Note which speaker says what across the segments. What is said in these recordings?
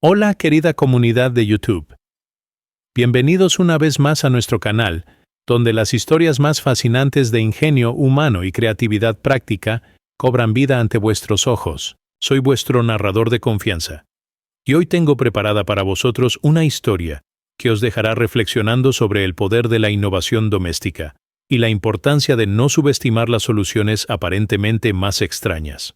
Speaker 1: Hola, querida comunidad de YouTube. Bienvenidos una vez más a nuestro canal, donde las historias más fascinantes de ingenio humano y creatividad práctica cobran vida ante vuestros ojos. Soy vuestro narrador de confianza. Y hoy tengo preparada para vosotros una historia que os dejará reflexionando sobre el poder de la innovación doméstica y la importancia de no subestimar las soluciones aparentemente más extrañas.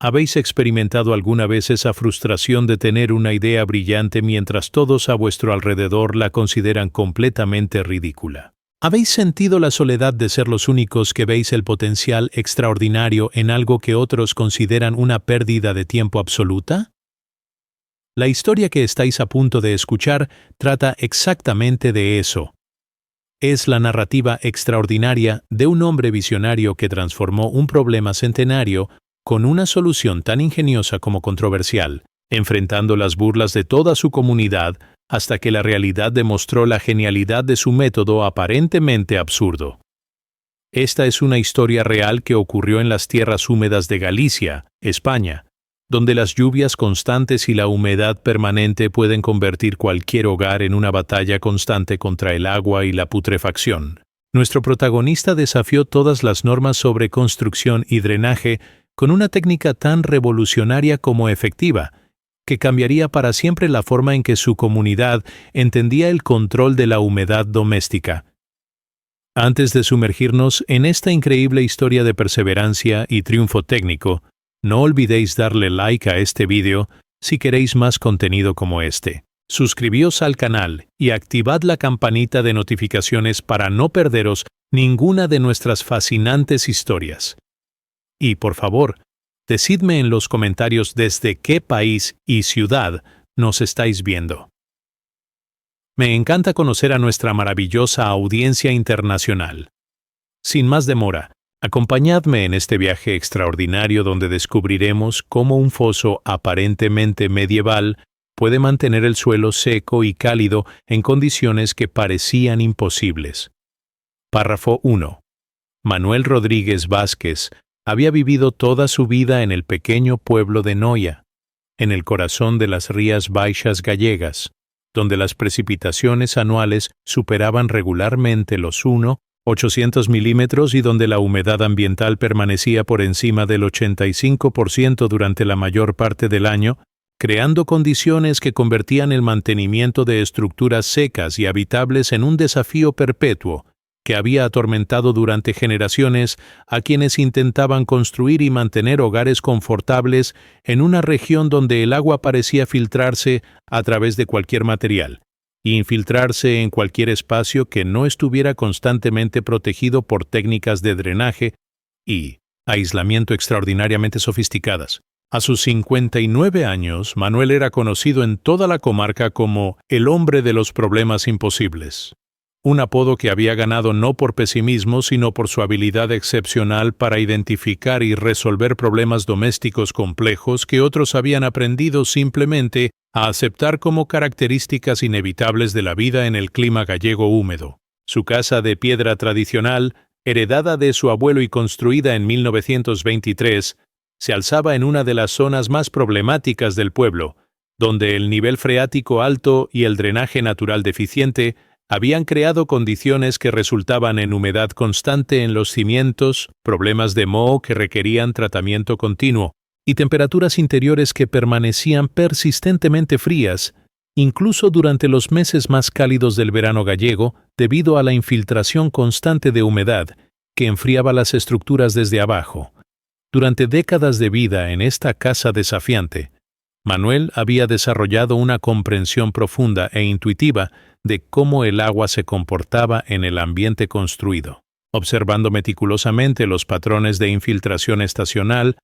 Speaker 1: ¿Habéis experimentado alguna vez esa frustración de tener una idea brillante mientras todos a vuestro alrededor la consideran completamente ridícula? ¿Habéis sentido la soledad de ser los únicos que veis el potencial extraordinario en algo que otros consideran una pérdida de tiempo absoluta? La historia que estáis a punto de escuchar trata exactamente de eso. Es la narrativa extraordinaria de un hombre visionario que transformó un problema centenario con una solución tan ingeniosa como controversial, enfrentando las burlas de toda su comunidad hasta que la realidad demostró la genialidad de su método aparentemente absurdo. Esta es una historia real que ocurrió en las tierras húmedas de Galicia, España, donde las lluvias constantes y la humedad permanente pueden convertir cualquier hogar en una batalla constante contra el agua y la putrefacción. Nuestro protagonista desafió todas las normas sobre construcción y drenaje con una técnica tan revolucionaria como efectiva, que cambiaría para siempre la forma en que su comunidad entendía el control de la humedad doméstica. Antes de sumergirnos en esta increíble historia de perseverancia y triunfo técnico, no olvidéis darle like a este vídeo si queréis más contenido como este. Suscribíos al canal y activad la campanita de notificaciones para no perderos ninguna de nuestras fascinantes historias. Y por favor, decidme en los comentarios desde qué país y ciudad nos estáis viendo. Me encanta conocer a nuestra maravillosa audiencia internacional. Sin más demora, acompañadme en este viaje extraordinario donde descubriremos cómo un foso aparentemente medieval puede mantener el suelo seco y cálido en condiciones que parecían imposibles. Párrafo 1. Manuel Rodríguez Vázquez había vivido toda su vida en el pequeño pueblo de Noia, en el corazón de las Rías Baixas gallegas, donde las precipitaciones anuales superaban regularmente los 800 milímetros y donde la humedad ambiental permanecía por encima del 85% durante la mayor parte del año, creando condiciones que convertían el mantenimiento de estructuras secas y habitables en un desafío perpetuo, que había atormentado durante generaciones a quienes intentaban construir y mantener hogares confortables en una región donde el agua parecía filtrarse a través de cualquier material, e infiltrarse en cualquier espacio que no estuviera constantemente protegido por técnicas de drenaje y aislamiento extraordinariamente sofisticadas. A sus 59 años, Manuel era conocido en toda la comarca como el hombre de los problemas imposibles. Un apodo que había ganado no por pesimismo, sino por su habilidad excepcional para identificar y resolver problemas domésticos complejos que otros habían aprendido simplemente a aceptar como características inevitables de la vida en el clima gallego húmedo. Su casa de piedra tradicional, heredada de su abuelo y construida en 1923, se alzaba en una de las zonas más problemáticas del pueblo, donde el nivel freático alto y el drenaje natural deficiente habían creado condiciones que resultaban en humedad constante en los cimientos, problemas de moho que requerían tratamiento continuo, y temperaturas interiores que permanecían persistentemente frías, incluso durante los meses más cálidos del verano gallego, debido a la infiltración constante de humedad que enfriaba las estructuras desde abajo. Durante décadas de vida en esta casa desafiante, Manuel había desarrollado una comprensión profunda e intuitiva de cómo el agua se comportaba en el ambiente construido, observando meticulosamente los patrones de infiltración estacional,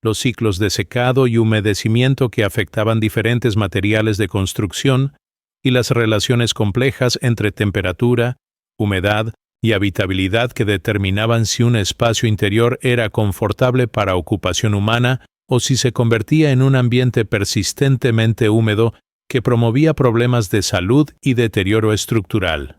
Speaker 1: los ciclos de secado y humedecimiento que afectaban diferentes materiales de construcción y las relaciones complejas entre temperatura, humedad y habitabilidad que determinaban si un espacio interior era confortable para ocupación humana o si se convertía en un ambiente persistentemente húmedo que promovía problemas de salud y deterioro estructural.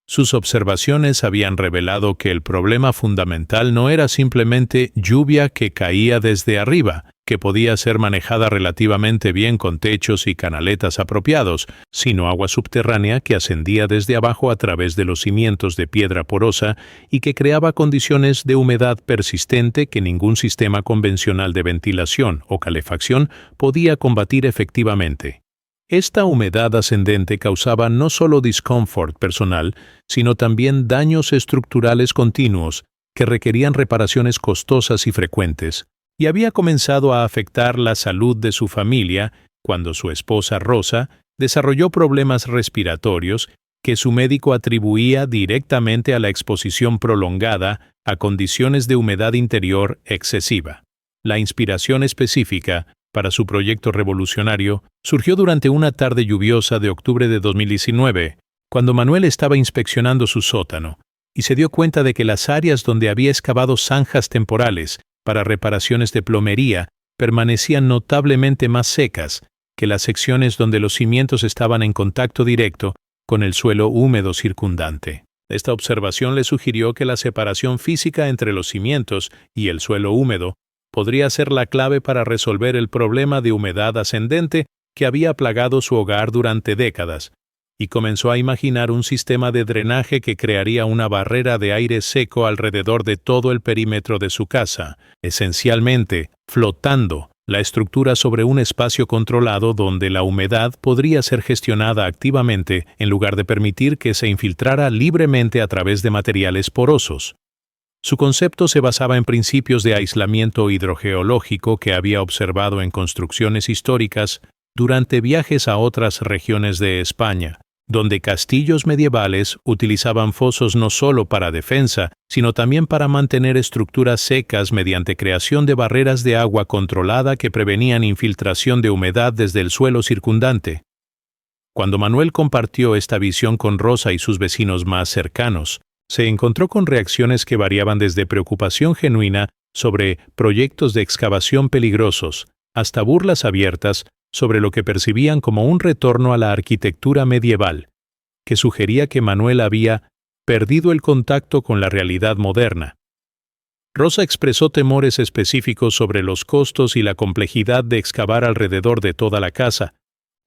Speaker 1: Sus observaciones habían revelado que el problema fundamental no era simplemente lluvia que caía desde arriba, que podía ser manejada relativamente bien con techos y canaletas apropiados, sino agua subterránea que ascendía desde abajo a través de los cimientos de piedra porosa y que creaba condiciones de humedad persistente que ningún sistema convencional de ventilación o calefacción podía combatir efectivamente. Esta humedad ascendente causaba no solo discomfort personal, sino también daños estructurales continuos que requerían reparaciones costosas y frecuentes, y había comenzado a afectar la salud de su familia cuando su esposa Rosa desarrolló problemas respiratorios que su médico atribuía directamente a la exposición prolongada a condiciones de humedad interior excesiva. La inspiración específica para su proyecto revolucionario surgió durante una tarde lluviosa de octubre de 2019, cuando Manuel estaba inspeccionando su sótano y se dio cuenta de que las áreas donde había excavado zanjas temporales para reparaciones de plomería permanecían notablemente más secas que las secciones donde los cimientos estaban en contacto directo con el suelo húmedo circundante. Esta observación le sugirió que la separación física entre los cimientos y el suelo húmedo podría ser la clave para resolver el problema de humedad ascendente que había plagado su hogar durante décadas, y comenzó a imaginar un sistema de drenaje que crearía una barrera de aire seco alrededor de todo el perímetro de su casa, esencialmente flotando la estructura sobre un espacio controlado donde la humedad podría ser gestionada activamente en lugar de permitir que se infiltrara libremente a través de materiales porosos. Su concepto se basaba en principios de aislamiento hidrogeológico que había observado en construcciones históricas durante viajes a otras regiones de España, donde castillos medievales utilizaban fosos no solo para defensa, sino también para mantener estructuras secas mediante creación de barreras de agua controlada que prevenían infiltración de humedad desde el suelo circundante. Cuando Manuel compartió esta visión con Rosa y sus vecinos más cercanos, se encontró con reacciones que variaban desde preocupación genuina sobre proyectos de excavación peligrosos hasta burlas abiertas sobre lo que percibían como un retorno a la arquitectura medieval, que sugería que Manuel había perdido el contacto con la realidad moderna. Rosa expresó temores específicos sobre los costos y la complejidad de excavar alrededor de toda la casa,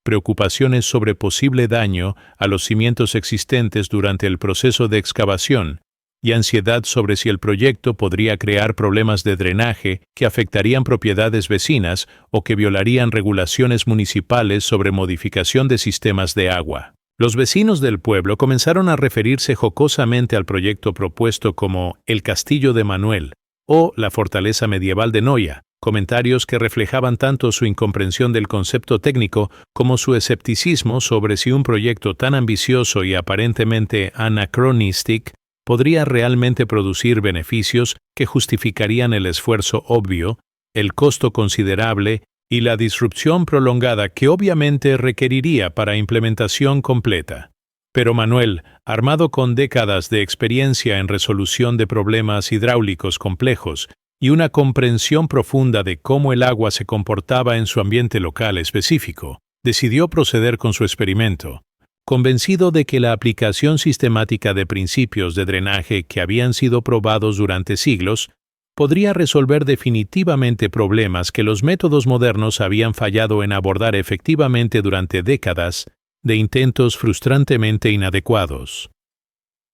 Speaker 1: preocupaciones sobre posible daño a los cimientos existentes durante el proceso de excavación, y ansiedad sobre si el proyecto podría crear problemas de drenaje que afectarían propiedades vecinas o que violarían regulaciones municipales sobre modificación de sistemas de agua. Los vecinos del pueblo comenzaron a referirse jocosamente al proyecto propuesto como el Castillo de Manuel o la Fortaleza Medieval de Noya, comentarios que reflejaban tanto su incomprensión del concepto técnico como su escepticismo sobre si un proyecto tan ambicioso y aparentemente anachronistic podría realmente producir beneficios que justificarían el esfuerzo obvio, el costo considerable y la disrupción prolongada que obviamente requeriría para implementación completa. Pero Manuel, armado con décadas de experiencia en resolución de problemas hidráulicos complejos y una comprensión profunda de cómo el agua se comportaba en su ambiente local específico, decidió proceder con su experimento, convencido de que la aplicación sistemática de principios de drenaje que habían sido probados durante siglos podría resolver definitivamente problemas que los métodos modernos habían fallado en abordar efectivamente durante décadas de intentos frustrantemente inadecuados.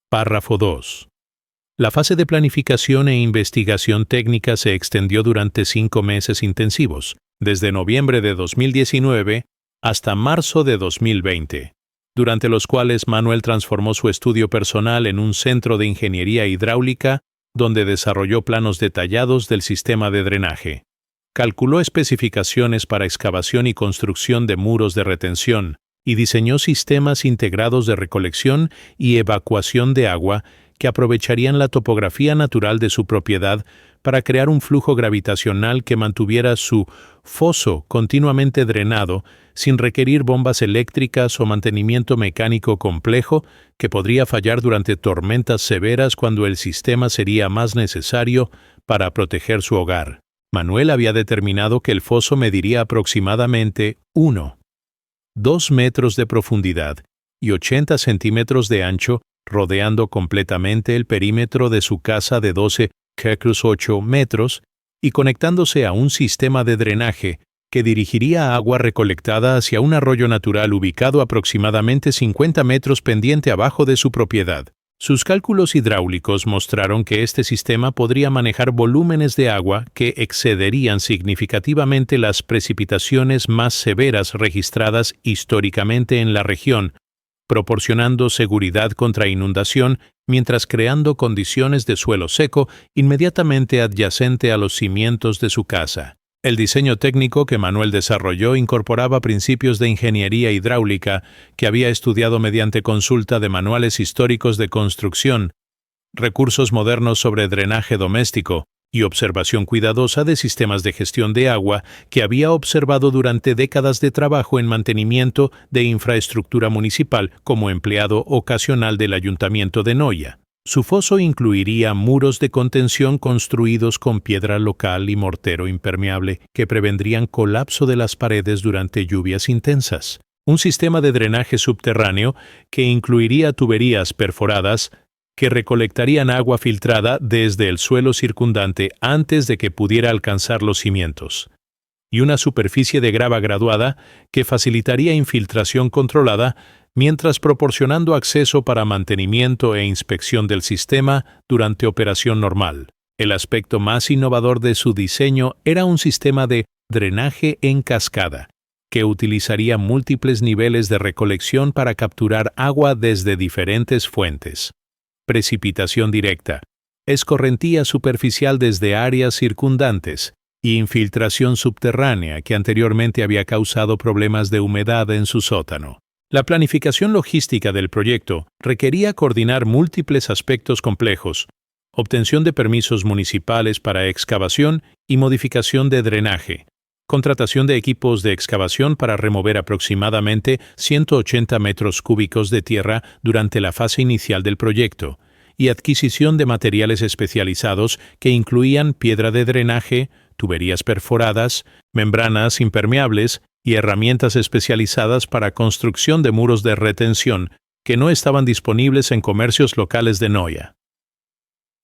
Speaker 1: Párrafo 2. La fase de planificación e investigación técnica se extendió durante 5 meses intensivos, desde noviembre de 2019 hasta marzo de 2020. Durante los cuales Manuel transformó su estudio personal en un centro de ingeniería hidráulica donde desarrolló planos detallados del sistema de drenaje. Calculó especificaciones para excavación y construcción de muros de retención y diseñó sistemas integrados de recolección y evacuación de agua que aprovecharían la topografía natural de su propiedad para crear un flujo gravitacional que mantuviera su foso continuamente drenado sin requerir bombas eléctricas o mantenimiento mecánico complejo que podría fallar durante tormentas severas cuando el sistema sería más necesario para proteger su hogar. Manuel había determinado que el foso mediría aproximadamente 2 metros de profundidad y 80 centímetros de ancho, rodeando completamente el perímetro de su casa de 12,8 metros y conectándose a un sistema de drenaje que dirigiría agua recolectada hacia un arroyo natural ubicado aproximadamente 50 metros pendiente abajo de su propiedad. Sus cálculos hidráulicos mostraron que este sistema podría manejar volúmenes de agua que excederían significativamente las precipitaciones más severas registradas históricamente en la región, proporcionando seguridad contra inundación mientras creando condiciones de suelo seco inmediatamente adyacente a los cimientos de su casa. El diseño técnico que Manuel desarrolló incorporaba principios de ingeniería hidráulica que había estudiado mediante consulta de manuales históricos de construcción, recursos modernos sobre drenaje doméstico y observación cuidadosa de sistemas de gestión de agua que había observado durante décadas de trabajo en mantenimiento de infraestructura municipal como empleado ocasional del Ayuntamiento de Noya. Su foso incluiría muros de contención construidos con piedra local y mortero impermeable que prevendrían colapso de las paredes durante lluvias intensas. Un sistema de drenaje subterráneo que incluiría tuberías perforadas que recolectarían agua filtrada desde el suelo circundante antes de que pudiera alcanzar los cimientos. Y una superficie de grava graduada que facilitaría infiltración controlada mientras proporcionando acceso para mantenimiento e inspección del sistema durante operación normal. El aspecto más innovador de su diseño era un sistema de drenaje en cascada, que utilizaría múltiples niveles de recolección para capturar agua desde diferentes fuentes. Precipitación directa, escorrentía superficial desde áreas circundantes y infiltración subterránea que anteriormente había causado problemas de humedad en su sótano. La planificación logística del proyecto requería coordinar múltiples aspectos complejos: obtención de permisos municipales para excavación y modificación de drenaje, contratación de equipos de excavación para remover aproximadamente 180 metros cúbicos de tierra durante la fase inicial del proyecto, y adquisición de materiales especializados que incluían piedra de drenaje, tuberías perforadas, membranas impermeables y herramientas especializadas para construcción de muros de retención que no estaban disponibles en comercios locales de Noya.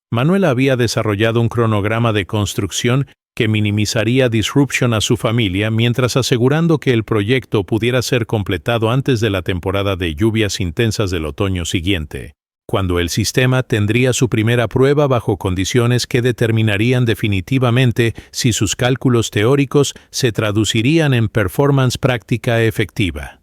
Speaker 1: Manuel había desarrollado un cronograma de construcción que minimizaría disrupción a su familia mientras asegurando que el proyecto pudiera ser completado antes de la temporada de lluvias intensas del otoño siguiente, cuando el sistema tendría su primera prueba bajo condiciones que determinarían definitivamente si sus cálculos teóricos se traducirían en performance práctica efectiva.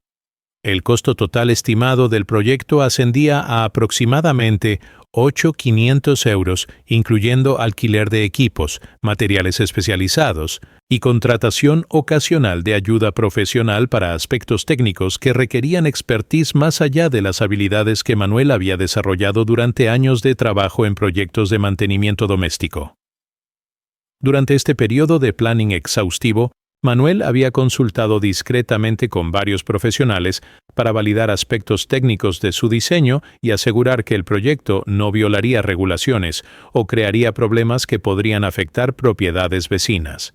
Speaker 1: El costo total estimado del proyecto ascendía a aproximadamente 8.500 euros, incluyendo alquiler de equipos, materiales especializados y contratación ocasional de ayuda profesional para aspectos técnicos que requerían expertise más allá de las habilidades que Manuel había desarrollado durante años de trabajo en proyectos de mantenimiento doméstico. Durante este periodo de planning exhaustivo, Manuel había consultado discretamente con varios profesionales para validar aspectos técnicos de su diseño y asegurar que el proyecto no violaría regulaciones o crearía problemas que podrían afectar propiedades vecinas.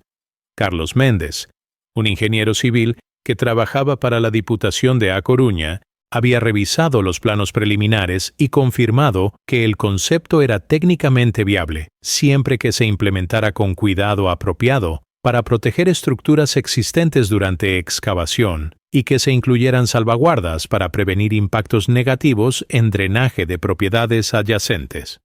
Speaker 1: Carlos Méndez, un ingeniero civil que trabajaba para la Diputación de A Coruña, había revisado los planos preliminares y confirmado que el concepto era técnicamente viable, siempre que se implementara con cuidado apropiado para proteger estructuras existentes durante excavación y que se incluyeran salvaguardas para prevenir impactos negativos en drenaje de propiedades adyacentes.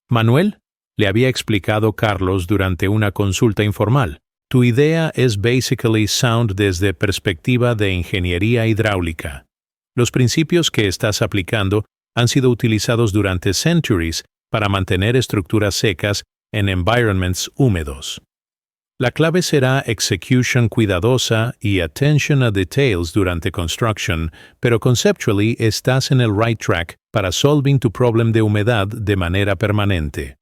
Speaker 1: Manuel le había explicado Carlos durante una consulta informal: tu idea es basically sound desde perspectiva de ingeniería hidráulica. Los principios que estás aplicando han sido utilizados durante centuries para mantener estructuras secas en environments húmedos. La clave será execution cuidadosa y attention a details durante construction, pero conceptually estás en el right track para solving tu problem de humedad de manera permanente.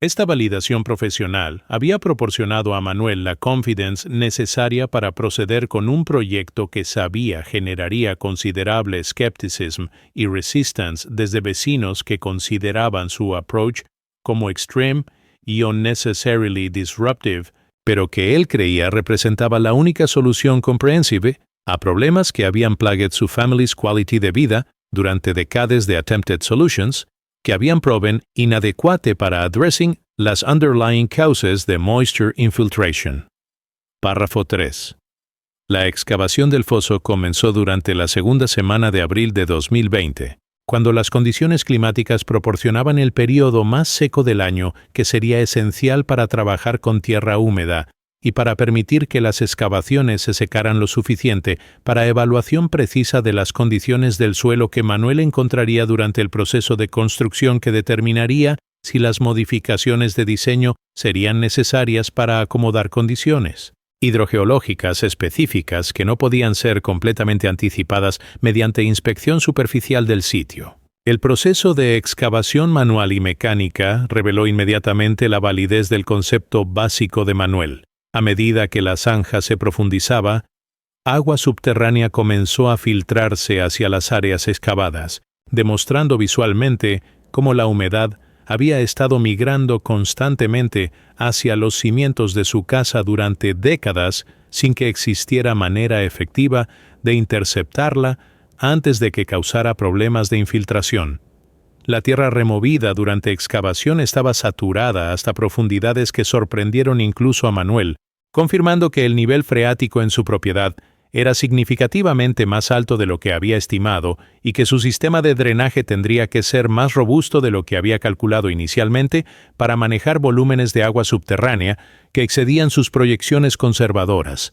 Speaker 1: Esta validación profesional había proporcionado a Manuel la confidence necesaria para proceder con un proyecto que sabía generaría considerable skepticism y resistance desde vecinos que consideraban su approach como extreme y unnecessarily disruptive, pero que él creía representaba la única solución comprensive a problemas que habían plagued su family's quality de vida durante décadas de attempted solutions, que habían proven inadecuate para addressing Las underlying causes de moisture infiltration. Párrafo 3. La excavación del foso comenzó durante la segunda semana de abril de 2020, cuando las condiciones climáticas proporcionaban el período más seco del año que sería esencial para trabajar con tierra húmeda y para permitir que las excavaciones se secaran lo suficiente para evaluación precisa de las condiciones del suelo que Manuel encontraría durante el proceso de construcción que determinaría si las modificaciones de diseño serían necesarias para acomodar condiciones hidrogeológicas específicas que no podían ser completamente anticipadas mediante inspección superficial del sitio. El proceso de excavación manual y mecánica reveló inmediatamente la validez del concepto básico de Manuel. A medida que la zanja se profundizaba, agua subterránea comenzó a filtrarse hacia las áreas excavadas, demostrando visualmente cómo la humedad había estado migrando constantemente hacia los cimientos de su casa durante décadas sin que existiera manera efectiva de interceptarla antes de que causara problemas de infiltración. La tierra removida durante excavación estaba saturada hasta profundidades que sorprendieron incluso a Manuel, confirmando que el nivel freático en su propiedad era significativamente más alto de lo que había estimado y que su sistema de drenaje tendría que ser más robusto de lo que había calculado inicialmente para manejar volúmenes de agua subterránea que excedían sus proyecciones conservadoras.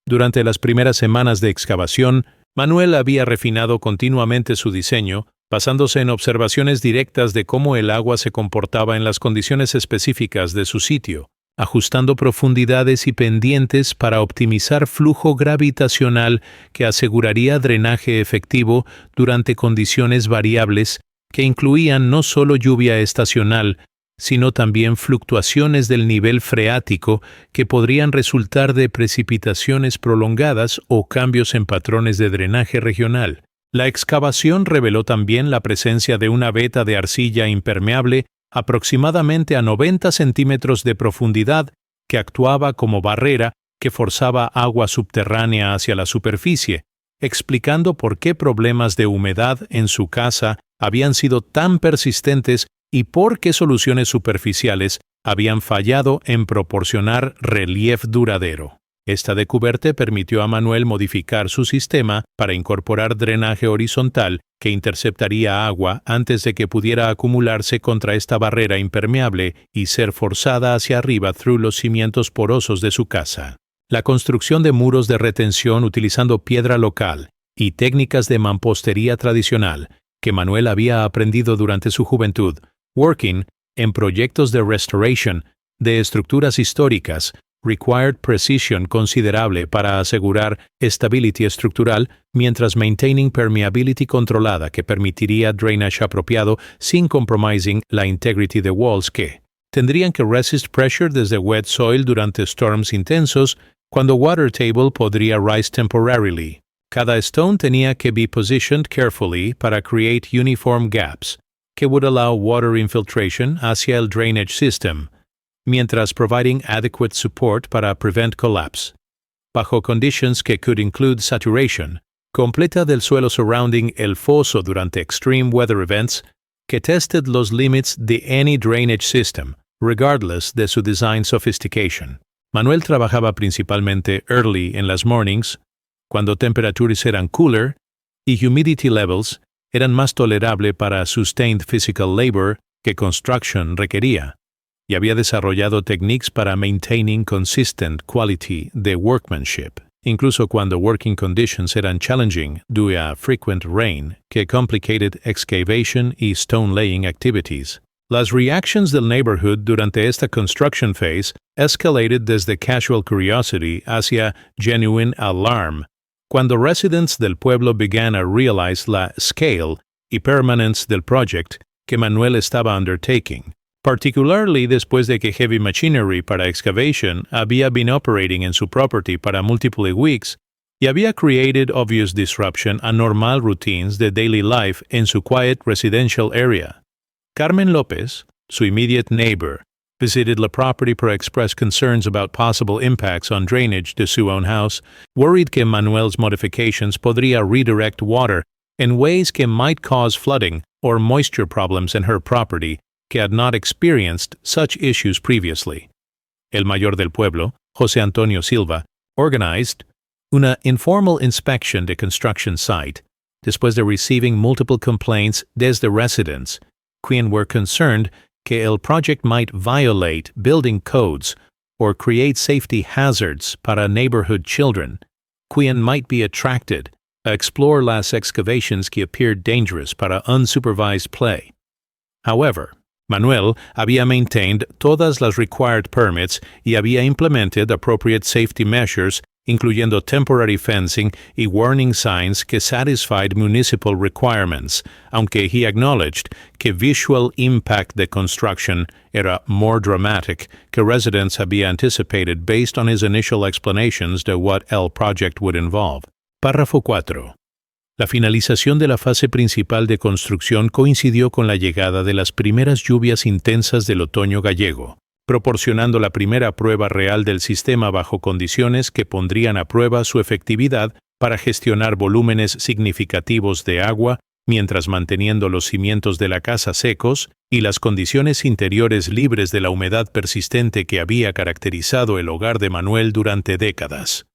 Speaker 1: Durante las primeras semanas de excavación, Manuel había refinado continuamente su diseño, basándose en observaciones directas de cómo el agua se comportaba en las condiciones específicas de su sitio, ajustando profundidades y pendientes para optimizar flujo gravitacional que aseguraría drenaje efectivo durante condiciones variables que incluían no solo lluvia estacional, sino también fluctuaciones del nivel freático que podrían resultar de precipitaciones prolongadas o cambios en patrones de drenaje regional. La excavación reveló también la presencia de una veta de arcilla impermeable aproximadamente a 90 centímetros de profundidad que actuaba como barrera que forzaba agua subterránea hacia la superficie, explicando por qué problemas de humedad en su casa habían sido tan persistentes y por qué soluciones superficiales habían fallado en proporcionar relief duradero. Esta descuberta permitió a Manuel modificar su sistema para incorporar drenaje horizontal que interceptaría agua antes de que pudiera acumularse contra esta barrera impermeable y ser forzada hacia arriba through los cimientos porosos de su casa. La construcción de muros de retención utilizando piedra local y técnicas de mampostería tradicional que Manuel había aprendido durante su juventud, working en proyectos de restoration de estructuras históricas, required precision considerable para asegurar stability estructural mientras maintaining permeability controlada que permitiría drainage apropiado sin compromising la integrity de walls que tendrían que resist pressure desde wet soil durante storms intensos cuando water table podría rise temporarily. Cada stone tenía que be positioned carefully para create uniform gaps que would allow water infiltration hacia el drainage system, mientras providing adequate support para prevent collapse, bajo conditions que could include saturation completa del suelo surrounding el foso durante extreme weather events que tested los limits de any drainage system, regardless de su design sophistication. Manuel trabajaba principalmente early en las mornings, cuando temperaturas eran cooler y humidity levels eran más tolerables para sustained physical labor que construction requería, y había desarrollado techniques para maintaining consistent quality de workmanship, incluso cuando working conditions eran challenging due a frequent rain que complicated excavation y stone laying activities. Las reactions del neighborhood durante esta construction phase escalated desde casual curiosity hacia genuine alarm, cuando residents del pueblo began a realize la scale y permanence del project que Manuel estaba undertaking, particularly después de que heavy machinery para excavation había been operating en su property para multiple weeks y había created obvious disruption a normal routines de daily life en su quiet residential area. Carmen López, su immediate neighbor, visited la property to express concerns about possible impacts on drainage de su own house, worried que Manuel's modifications podría redirect water in ways que might cause flooding or moisture problems in her property, que had not experienced such issues previously. El mayor del pueblo, José Antonio Silva, organized una informal inspection de construction site, después de receiving multiple complaints desde residents, quien were concerned que el project might violate building codes or create safety hazards para neighborhood children, quien might be attracted a explore las excavations que appeared dangerous para unsupervised play. However, Manuel había maintained todas las required permits y había implemented appropriate safety measures, incluyendo temporary fencing y warning signs que satisfied municipal requirements, aunque he acknowledged que visual impact de construction era more dramatic que residents había anticipated based on his initial explanations de what el project would involve. Párrafo 4. La finalización de la fase principal de construcción coincidió con la llegada de las primeras lluvias intensas del otoño gallego, proporcionando la primera prueba real del sistema bajo condiciones que pondrían a prueba su efectividad para gestionar volúmenes significativos de agua mientras manteniendo los cimientos de la casa secos y las condiciones interiores libres de la humedad persistente que había caracterizado el hogar de Manuel durante décadas.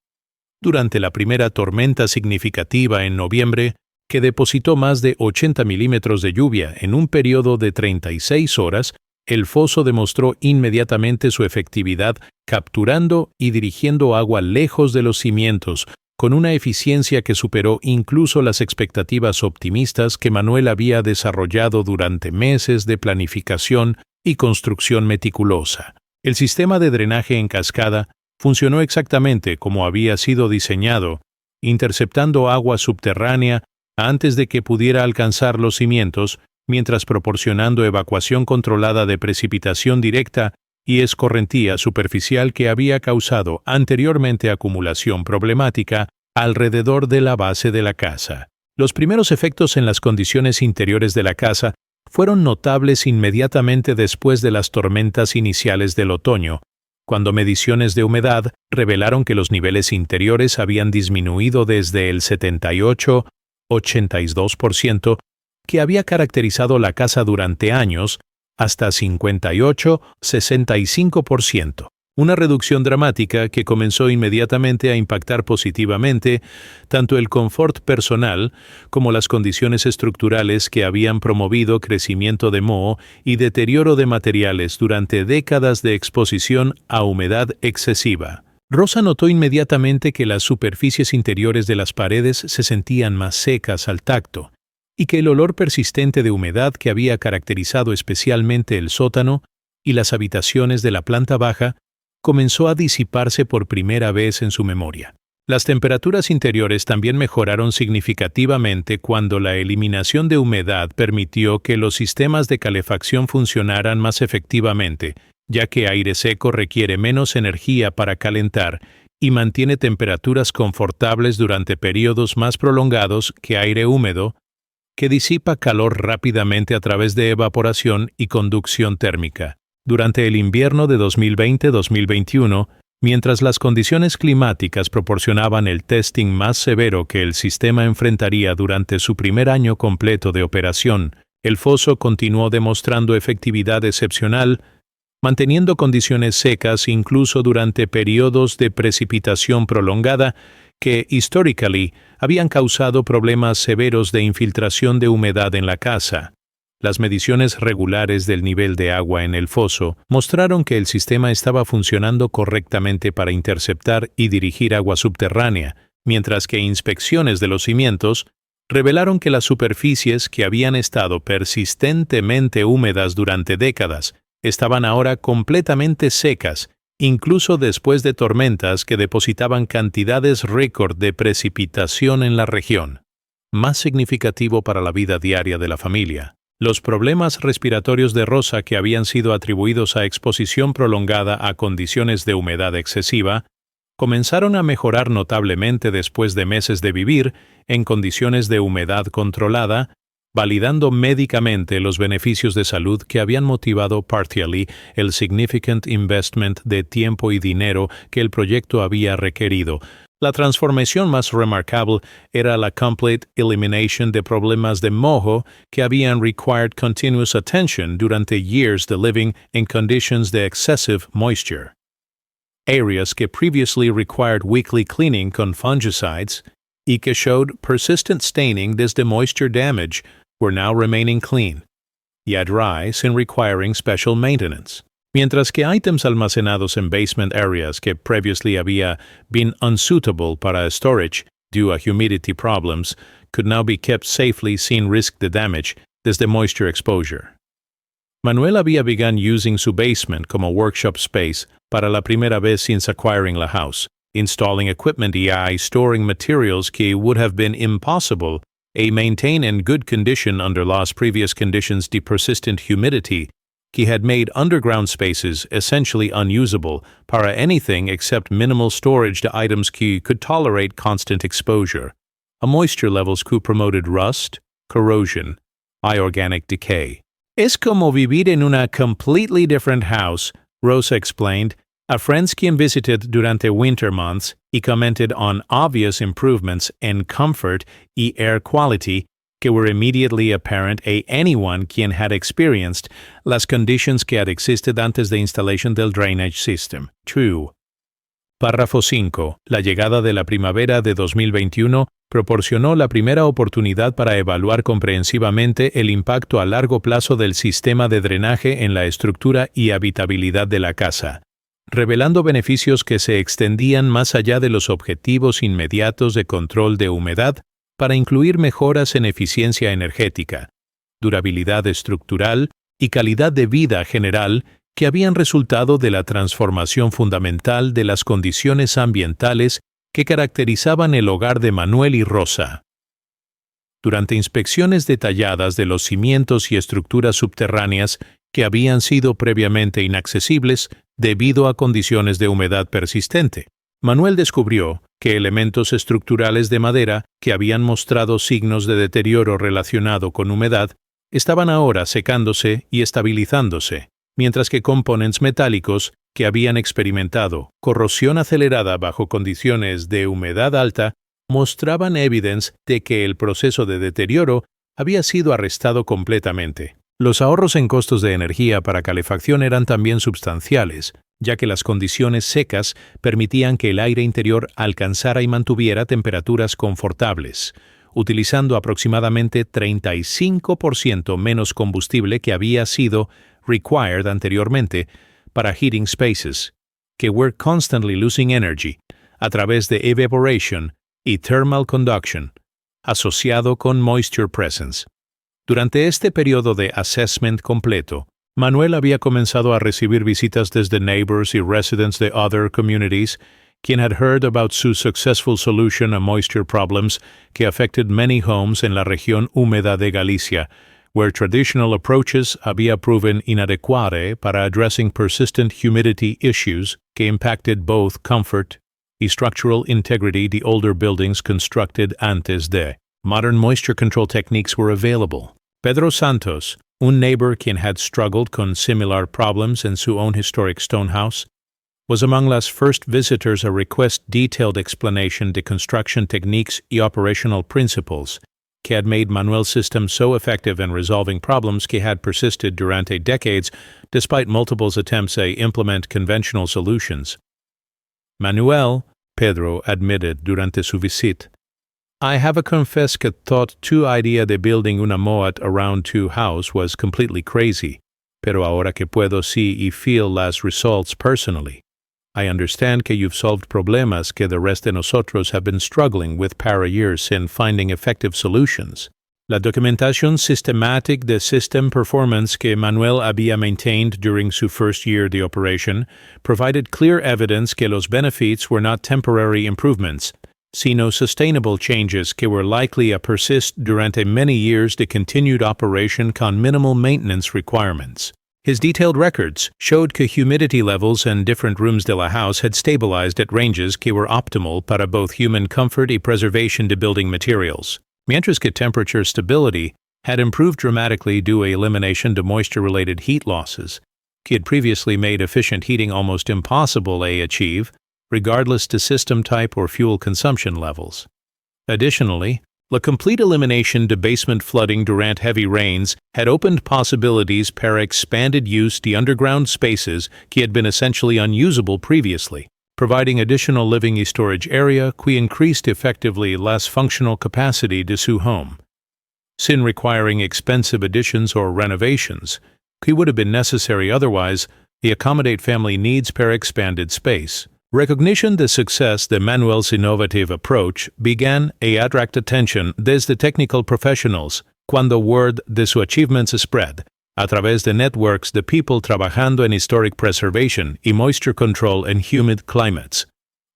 Speaker 1: Durante la primera tormenta significativa en noviembre, que depositó más de 80 milímetros de lluvia en un periodo de 36 horas, el foso demostró inmediatamente su efectividad capturando y dirigiendo agua lejos de los cimientos, con una eficiencia que superó incluso las expectativas optimistas que Manuel había desarrollado durante meses de planificación y construcción meticulosa. El sistema de drenaje en cascada funcionó exactamente como había sido diseñado, interceptando agua subterránea antes de que pudiera alcanzar los cimientos, mientras proporcionando evacuación controlada de precipitación directa y escorrentía superficial que había causado anteriormente acumulación problemática alrededor de la base de la casa. Los primeros efectos en las condiciones interiores de la casa fueron notables inmediatamente después de las tormentas iniciales del otoño, cuando mediciones de humedad revelaron que los niveles interiores habían disminuido desde el 78-82% que había caracterizado la casa durante años hasta 58-65%, una reducción dramática que comenzó inmediatamente a impactar positivamente tanto el confort personal como las condiciones estructurales que habían promovido crecimiento de moho y deterioro de materiales durante décadas de exposición a humedad excesiva. Rosa notó inmediatamente que las superficies interiores de las paredes se sentían más secas al tacto, y que el olor persistente de humedad que había caracterizado especialmente el sótano y las habitaciones de la planta baja comenzó a disiparse por primera vez en su memoria. Las temperaturas interiores también mejoraron significativamente cuando la eliminación de humedad permitió que los sistemas de calefacción funcionaran más efectivamente, ya que aire seco requiere menos energía para calentar y mantiene temperaturas confortables durante periodos más prolongados que aire húmedo, que disipa calor rápidamente a través de evaporación y conducción térmica. Durante el invierno de 2020-2021, mientras las condiciones climáticas proporcionaban el testing más severo que el sistema enfrentaría durante su primer año completo de operación, el foso continuó demostrando efectividad excepcional, manteniendo condiciones secas incluso durante periodos de precipitación prolongada que, históricamente, habían causado problemas severos de infiltración de humedad en la casa. Las mediciones regulares del nivel de agua en el foso mostraron que el sistema estaba funcionando correctamente para interceptar y dirigir agua subterránea, mientras que inspecciones de los cimientos revelaron que las superficies que habían estado persistentemente húmedas durante décadas estaban ahora completamente secas, incluso después de tormentas que depositaban cantidades récord de precipitación en la región. Más significativo para la vida diaria de la familia, los problemas respiratorios de Rosa que habían sido atribuidos a exposición prolongada a condiciones de humedad excesiva comenzaron a mejorar notablemente después de meses de vivir en condiciones de humedad controlada, validando médicamente los beneficios de salud que habían motivado partially el significant investment de tiempo y dinero que el proyecto había requerido, La transformación más remarcable era la complete elimination de problemas de mojo que habían required continuous attention durante years de living in conditions de excessive moisture. Areas que previously required weekly cleaning con fungicides y que showed persistent staining desde moisture damage were now remaining clean, ya dry sin requiring special maintenance. Mientras que items almacenados en basement areas que previously había been unsuitable para storage due a humidity problems could now be kept safely sin risk de damage desde moisture exposure. Manuel había begun using su basement como workshop space para la primera vez since acquiring la house, installing equipment y storing materials que would have been impossible to maintain in good condition under las previous conditions de persistent humidity que had made underground spaces essentially unusable para anything except minimal storage de items que could tolerate constant exposure, a moisture levels que promoted rust, corrosion, and organic decay. Es como vivir en una completely different house, Rosa explained, a friends quien visited durante winter months y commented on obvious improvements in comfort y air quality que were immediately apparent a anyone quien had experienced las conditions que had existed antes de instalación del drainage system. 2. Párrafo 5. La llegada de la primavera de 2021 proporcionó la primera oportunidad para evaluar comprehensivamente el impacto a largo plazo del sistema de drenaje en la estructura y habitabilidad de la casa, revelando beneficios que se extendían más allá de los objetivos inmediatos de control de humedad para incluir mejoras en eficiencia energética, durabilidad estructural y calidad de vida general que habían resultado de la transformación fundamental de las condiciones ambientales que caracterizaban el hogar de Manuel y Rosa. Durante inspecciones detalladas de los cimientos y estructuras subterráneas que habían sido previamente inaccesibles debido a condiciones de humedad persistente, Manuel descubrió que elementos estructurales de madera que habían mostrado signos de deterioro relacionado con humedad estaban ahora secándose y estabilizándose, mientras que componentes metálicos que habían experimentado corrosión acelerada bajo condiciones de humedad alta mostraban evidencia de que el proceso de deterioro había sido arrestado completamente. Los ahorros en costos de energía para calefacción eran también substanciales, ya que las condiciones secas permitían que el aire interior alcanzara y mantuviera temperaturas confortables, utilizando aproximadamente 35% menos combustible que había sido required anteriormente para heating spaces, que were constantly losing energy a través de evaporation y thermal conduction, asociado con moisture presence. Durante este periodo de assessment completo, Manuel había comenzado a recibir visitas desde neighbors y residents de other communities, quien had heard about su successful solution a moisture problems que affected many homes en la región húmeda de Galicia, where traditional approaches había proven inadequate para addressing persistent humidity issues que impacted both comfort y structural integrity de older buildings constructed antes de. Modern moisture control techniques were available. Pedro Santos, un neighbor quien had struggled con similar problems in su own historic stone house, was among las first visitors to request detailed explanation de construction techniques y operational principles que had made Manuel's system so effective in resolving problems que had persisted durante decades despite multiple attempts to implement conventional solutions. Manuel, Pedro admitted durante su visita, I have a confess que thought tu idea de building una moat around tu house was completely crazy, pero ahora que puedo see y feel las results personally, I understand que you've solved problemas que the rest de nosotros have been struggling with para years in finding effective solutions. La documentación systematic de system performance que Manuel había maintained during su first year de operation provided clear evidence que los benefits were not temporary improvements, sino sustainable changes que were likely to persist durante many years de continued operation con minimal maintenance requirements. His detailed records showed que humidity levels in different rooms de la house had stabilized at ranges que were optimal para both human comfort y preservation de building materials, mientras que temperature stability had improved dramatically due to elimination de moisture-related heat losses, que had previously made efficient heating almost impossible to achieve, regardless to system type or fuel consumption levels. Additionally, the complete elimination de basement flooding durant heavy rains had opened possibilities para expanded use de underground spaces que had been essentially unusable previously, providing additional living y storage area que increased effectively less functional capacity de su home. Sin requiring expensive additions or renovations, que would have been necessary otherwise, to accommodate family needs per expanded space. Recognition de success de Manuel's innovative approach began a attract attention desde technical professionals cuando word de su achievements spread a través de networks de people trabajando en historic preservation y moisture control en humid climates.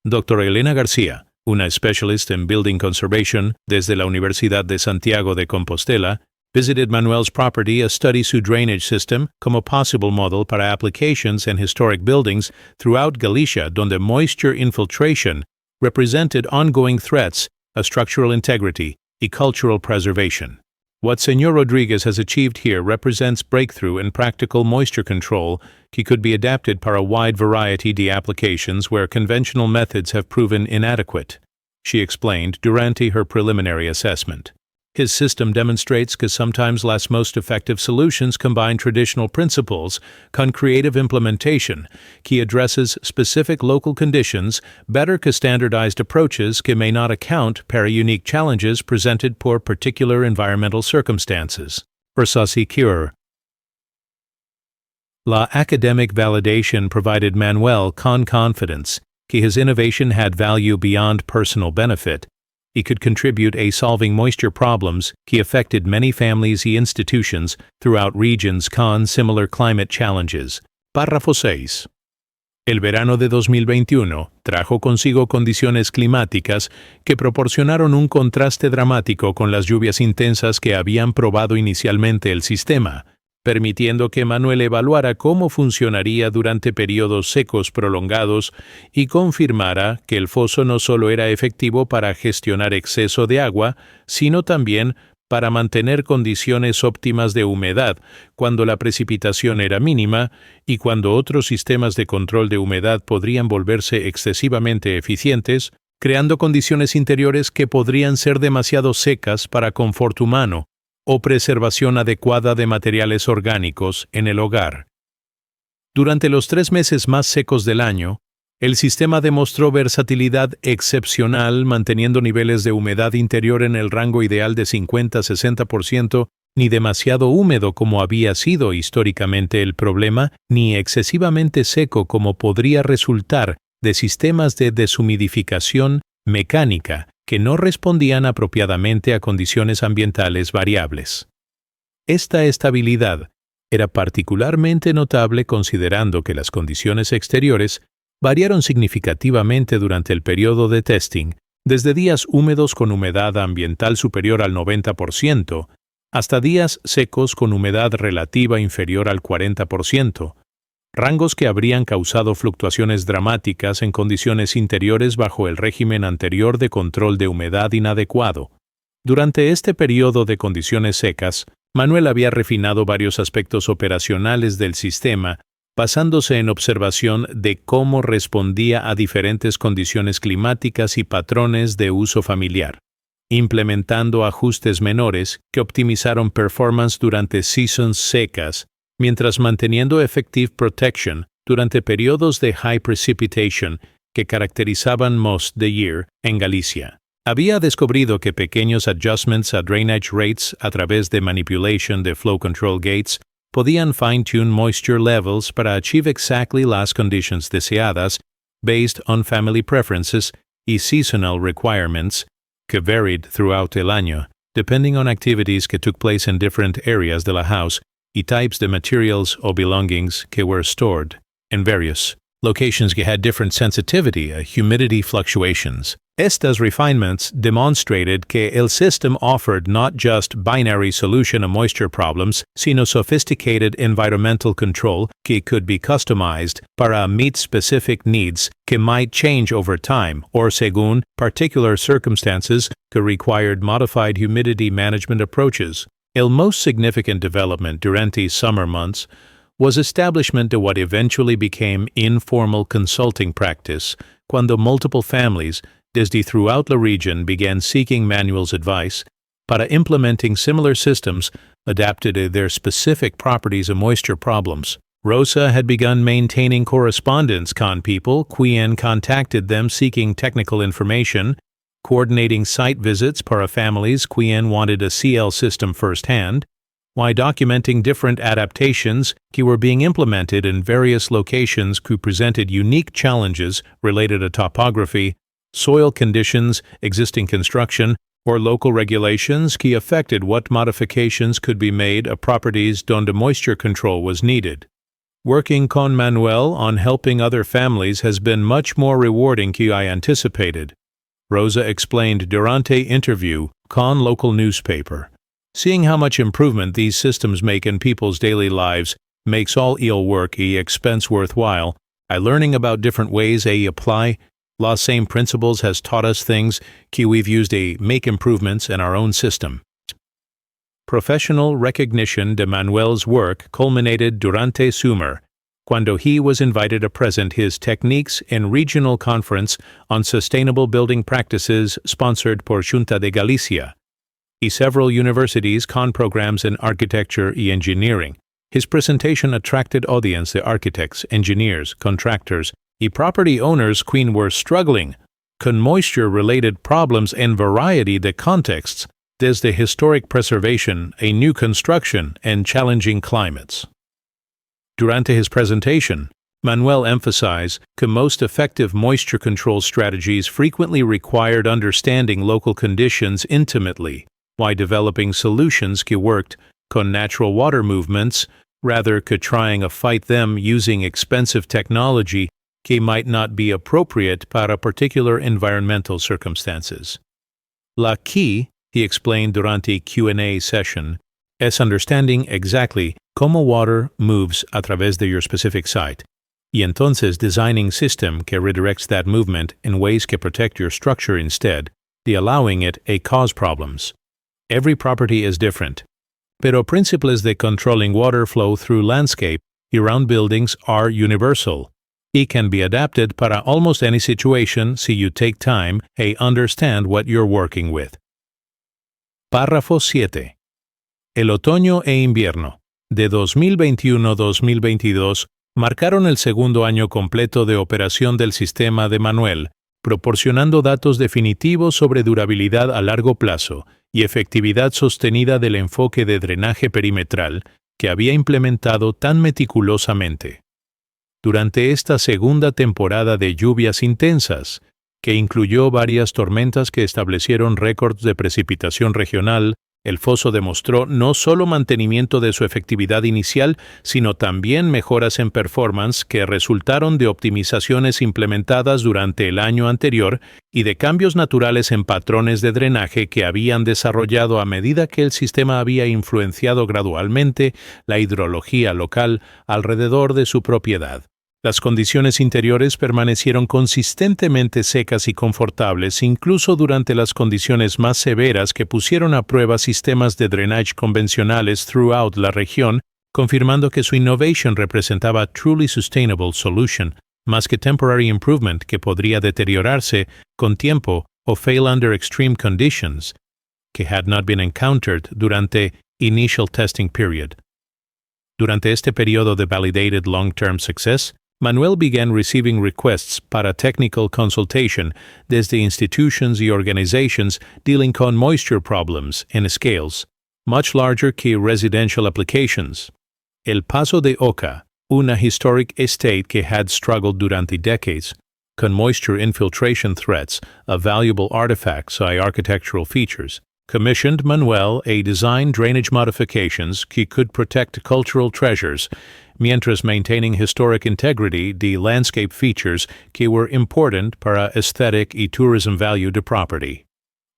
Speaker 1: Dr. Elena García, una specialist in building conservation desde la Universidad de Santiago de Compostela, visited Manuel's property to study su drainage system como possible model para applications in historic buildings throughout Galicia donde moisture infiltration represented ongoing threats of structural integrity y cultural preservation. What Señor Rodriguez has achieved here represents breakthrough in practical moisture control que could be adapted para a wide variety de applications where conventional methods have proven inadequate, she explained durante her preliminary assessment. His system demonstrates que sometimes las most effective solutions combine traditional principles con creative implementation que addresses specific local conditions better que standardized approaches que may not account para unique challenges presented por particular environmental circumstances. Versace Cure. La academic validation provided Manuel con confidence que his innovation had value beyond personal benefit. He could contribute a solving moisture problems que affected many families y institutions throughout regions con similar climate challenges. Párrafo 6. El verano de 2021 trajo consigo condiciones climáticas que proporcionaron un contraste dramático con las lluvias intensas que habían probado inicialmente el sistema, permitiendo que Manuel evaluara cómo funcionaría durante periodos secos prolongados y confirmara que el foso no solo era efectivo para gestionar exceso de agua, sino también para mantener condiciones óptimas de humedad cuando la precipitación era mínima y cuando otros sistemas de control de humedad podrían volverse excesivamente eficientes, creando condiciones interiores que podrían ser demasiado secas para confort humano o preservación adecuada de materiales orgánicos en el hogar. Durante los 3 meses más secos del año, el sistema demostró versatilidad excepcional manteniendo niveles de humedad interior en el rango ideal de 50-60%, ni demasiado húmedo como había sido históricamente el problema, ni excesivamente seco como podría resultar de sistemas de deshumidificación mecánica que no respondían apropiadamente a condiciones ambientales variables. Esta estabilidad era particularmente notable considerando que las condiciones exteriores variaron significativamente durante el periodo de testing, desde días húmedos con humedad ambiental superior al 90% hasta días secos con humedad relativa inferior al 40%, rangos que habrían causado fluctuaciones dramáticas en condiciones interiores bajo el régimen anterior de control de humedad inadecuado. Durante este periodo de condiciones secas, Manuel había refinado varios aspectos operacionales del sistema, basándose en observación de cómo respondía a diferentes condiciones climáticas y patrones de uso familiar, implementando ajustes menores que optimizaron performance durante seasons secas, mientras manteniendo effective protection durante periodos de high precipitation que caracterizaban most the year en Galicia. Había descubrido que pequeños adjustments a drainage rates a través de manipulation de flow control gates podían fine-tune moisture levels para achieve exactly las conditions deseadas based on family preferences y seasonal requirements que varied throughout el año, depending on activities que took place in different areas de la house y types de materials o belongings que were stored in various locations que had different sensitivity to humidity fluctuations. Estas refinements demonstrated que el system offered not just binary solution to moisture problems, sino sophisticated environmental control que could be customized para meet specific needs que might change over time or según particular circumstances que required modified humidity management approaches. El most significant development durante summer months was establishment de what eventually became informal consulting practice, cuando multiple families, desde throughout la region, began seeking Manuel's advice para implementing similar systems adapted to their specific properties and moisture problems. Rosa had begun maintaining correspondence con people, quien contacted them seeking technical information, coordinating site visits para families quien wanted a CL system firsthand, while documenting different adaptations que were being implemented in various locations who presented unique challenges related to topography, soil conditions, existing construction, or local regulations que affected what modifications could be made of properties donde moisture control was needed. Working con Manuel on helping other families has been much more rewarding que I anticipated, Rosa explained durante interview con local newspaper. Seeing how much improvement these systems make in people's daily lives makes all el work y expense worthwhile. Learning about different ways they apply the same principles has taught us things que we've used to make improvements in our own system. Professional recognition de Manuel's work culminated durante summer, cuando he was invited to present his techniques in regional conference on sustainable building practices sponsored por Junta de Galicia y several universities con programs in architecture y engineering. His presentation attracted audience de architects, engineers, contractors, y property owners quien were struggling con moisture-related problems in variety de contexts, desde historic preservation, a new construction, and challenging climates. Durante his presentation, Manuel emphasized that most effective moisture control strategies frequently required understanding local conditions intimately, while developing solutions que worked con natural water movements rather than trying to fight them using expensive technology que might not be appropriate para particular environmental circumstances. La key, he explained durante Q&A session, es understanding exactly cómo water moves a través de your specific site, y entonces designing system que redirects that movement in ways que protect your structure instead de allowing it a cause problems. Every property is different, pero principles de controlling water flow through landscape y around buildings are universal, y can be adapted para almost any situation si you take time to understand what you're working with. Párrafo 7. El otoño e invierno de 2021-2022 marcaron el segundo año completo de operación del sistema de Manuel, proporcionando datos definitivos sobre durabilidad a largo plazo y efectividad sostenida del enfoque de drenaje perimetral que había implementado tan meticulosamente. Durante esta segunda temporada de lluvias intensas, que incluyó varias tormentas que establecieron récords de precipitación regional, el foso demostró no solo mantenimiento de su efectividad inicial, sino también mejoras en performance que resultaron de optimizaciones implementadas durante el año anterior y de cambios naturales en patrones de drenaje que habían desarrollado a medida que el sistema había influenciado gradualmente la hidrología local alrededor de su propiedad. Las condiciones interiores permanecieron consistentemente secas y confortables incluso durante las condiciones más severas que pusieron a prueba sistemas de drenaje convencionales throughout la región, confirmando que su innovation representaba truly sustainable solution, más que temporary improvement que podría deteriorarse con tiempo o fail under extreme conditions, que had not been encountered durante initial testing period. Durante este periodo de validated long-term success, Manuel began receiving requests para technical consultation desde institutions y organizations dealing con moisture problems in scales much larger que residential applications. El Paso de Oca, una historic estate que had struggled durante decades con moisture infiltration threats of valuable artifacts y architectural features, commissioned Manuel a design drainage modifications que could protect cultural treasures mientras maintaining historic integrity de landscape features que were important para aesthetic y tourism value de property.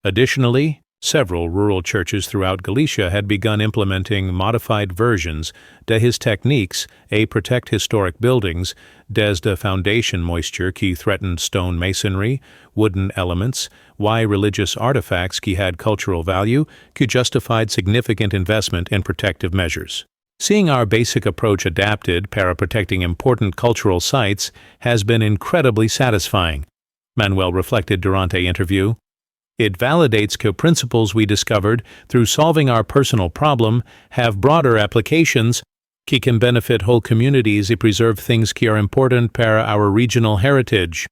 Speaker 1: Additionally, several rural churches throughout Galicia had begun implementing modified versions de his techniques to protect historic buildings desde foundation moisture que threatened stone masonry, wooden elements, y religious artifacts que had cultural value que justified significant investment in protective measures. Seeing our basic approach adapted para protecting important cultural sites has been incredibly satisfying, Manuel reflected durante interview. It validates que principles we discovered through solving our personal problem have broader applications que can benefit whole communities y preserve things que are important para our regional heritage.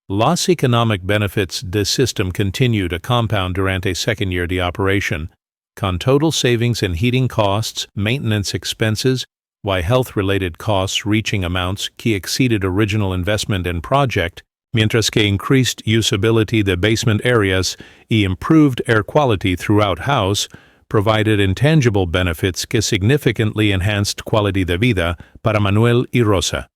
Speaker 1: Los economic benefits this system continue to compound durante second year de operation, con total savings in heating costs, maintenance expenses, while health-related costs reaching amounts que exceeded original investment and project, mientras que increased usability de basement areas y improved air quality throughout house, provided intangible benefits que significantly enhanced quality de vida para Manuel y Rosa.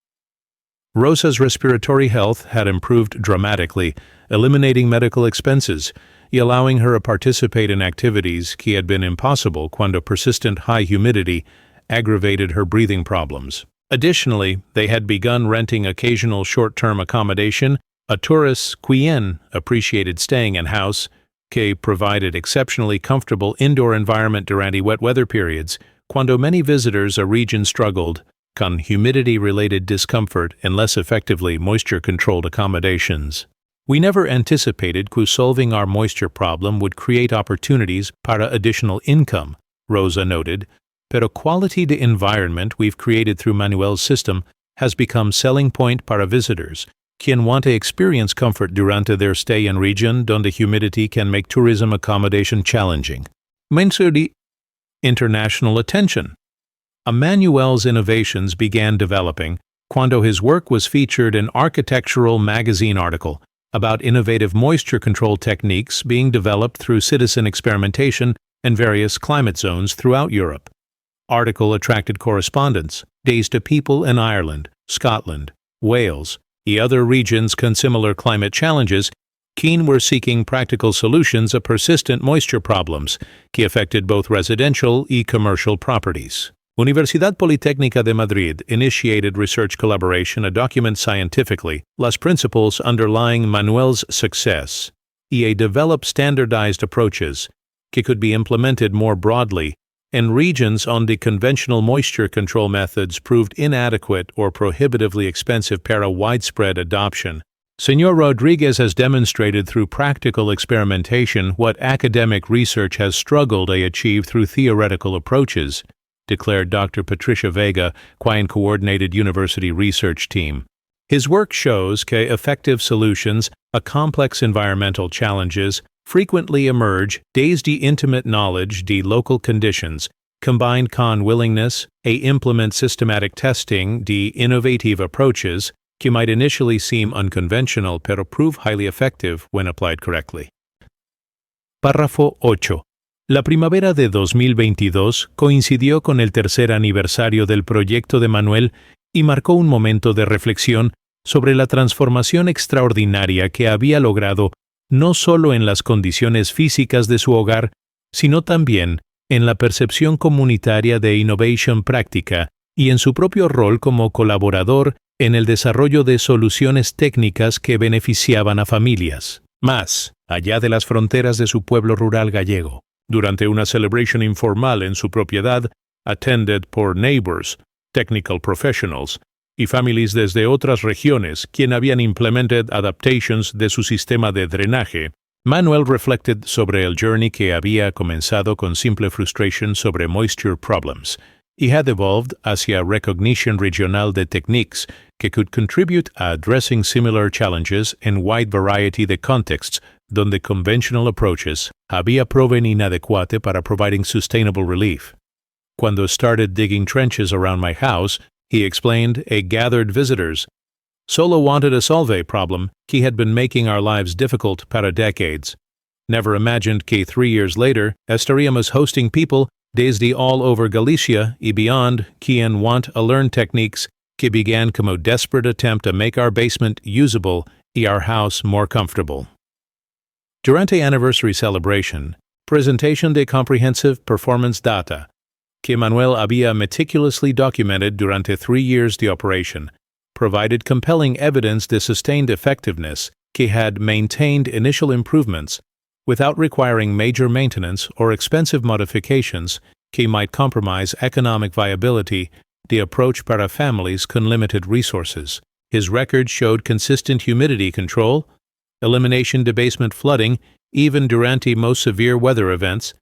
Speaker 1: Rosa's respiratory health had improved dramatically, eliminating medical expenses y allowing her to participate in activities que had been impossible cuando persistent high humidity aggravated her breathing problems. Additionally, they had begun renting occasional short-term accommodation, a tourist quien appreciated staying in house, que provided exceptionally comfortable indoor environment durante wet weather periods, cuando many visitors a region struggled con humidity-related discomfort and less effectively moisture-controlled accommodations. We never anticipated que solving our moisture problem would create opportunities para additional income, Rosa noted, pero quality de environment we've created through Manuel's system has become selling point para visitors, quien want to experience comfort durante their stay in region donde humidity can make tourism accommodation challenging. Mensudi international attention. Manuel's innovations began developing cuando his work was featured in Architectural magazine article about innovative moisture control techniques being developed through citizen experimentation in various climate zones throughout Europe. Article attracted correspondence, days to people in Ireland, Scotland, Wales, and other regions con similar climate challenges, keen were seeking practical solutions of persistent moisture problems que affected both residential and commercial properties. Universidad Politécnica de Madrid initiated research collaboration to document scientifically los principles underlying Manuel's success y develop standardized approaches que could be implemented more broadly in regions onde conventional moisture control methods proved inadequate or prohibitively expensive para widespread adoption. Señor Rodriguez has demonstrated through practical experimentation what academic research has struggled to achieve through theoretical approaches, declared Dr. Patricia Vega, quien coordinated university research team. His work shows que effective solutions to complex environmental challenges frequently emerge desde intimate knowledge de local conditions, combined con willingness to implement systematic testing de innovative approaches que might initially seem unconventional pero prove highly effective when applied correctly. Párrafo 8. La primavera de 2022 coincidió con el tercer aniversario del proyecto de Manuel y marcó un momento de reflexión sobre la transformación extraordinaria que había logrado no solo en las condiciones físicas de su hogar, sino también en la percepción comunitaria de innovación práctica y en su propio rol como colaborador en el desarrollo de soluciones técnicas que beneficiaban a familias, más allá de las fronteras de su pueblo rural gallego. Durante una celebración informal en su propiedad, attended por neighbors, technical professionals, y familias desde otras regiones quien habían implemented adaptations de su sistema de drenaje, Manuel reflected sobre el journey que había comenzado con simple frustration sobre moisture problems, y had evolved hacia recognition regional de techniques que could contribute a addressing similar challenges in wide variety de contexts donde conventional approaches había proven inadecuate para providing sustainable relief. Cuando started digging trenches around my house, he explained, gathered visitors. Solo wanted to solve a problem que had been making our lives difficult para decades. Never imagined que 3 years later estaríamos hosting people desde all over Galicia y beyond quien want to learn techniques que began como desperate attempt to make our basement usable y our house more comfortable. Durante anniversary celebration, presentation de comprehensive performance data, que Manuel había meticulously documented durante 3 years de operation, provided compelling evidence de sustained effectiveness que had maintained initial improvements without requiring major maintenance or expensive modifications que might compromise economic viability, the approach para families con limited resources. His record showed consistent humidity control, elimination de basement flooding, even durante most severe weather events,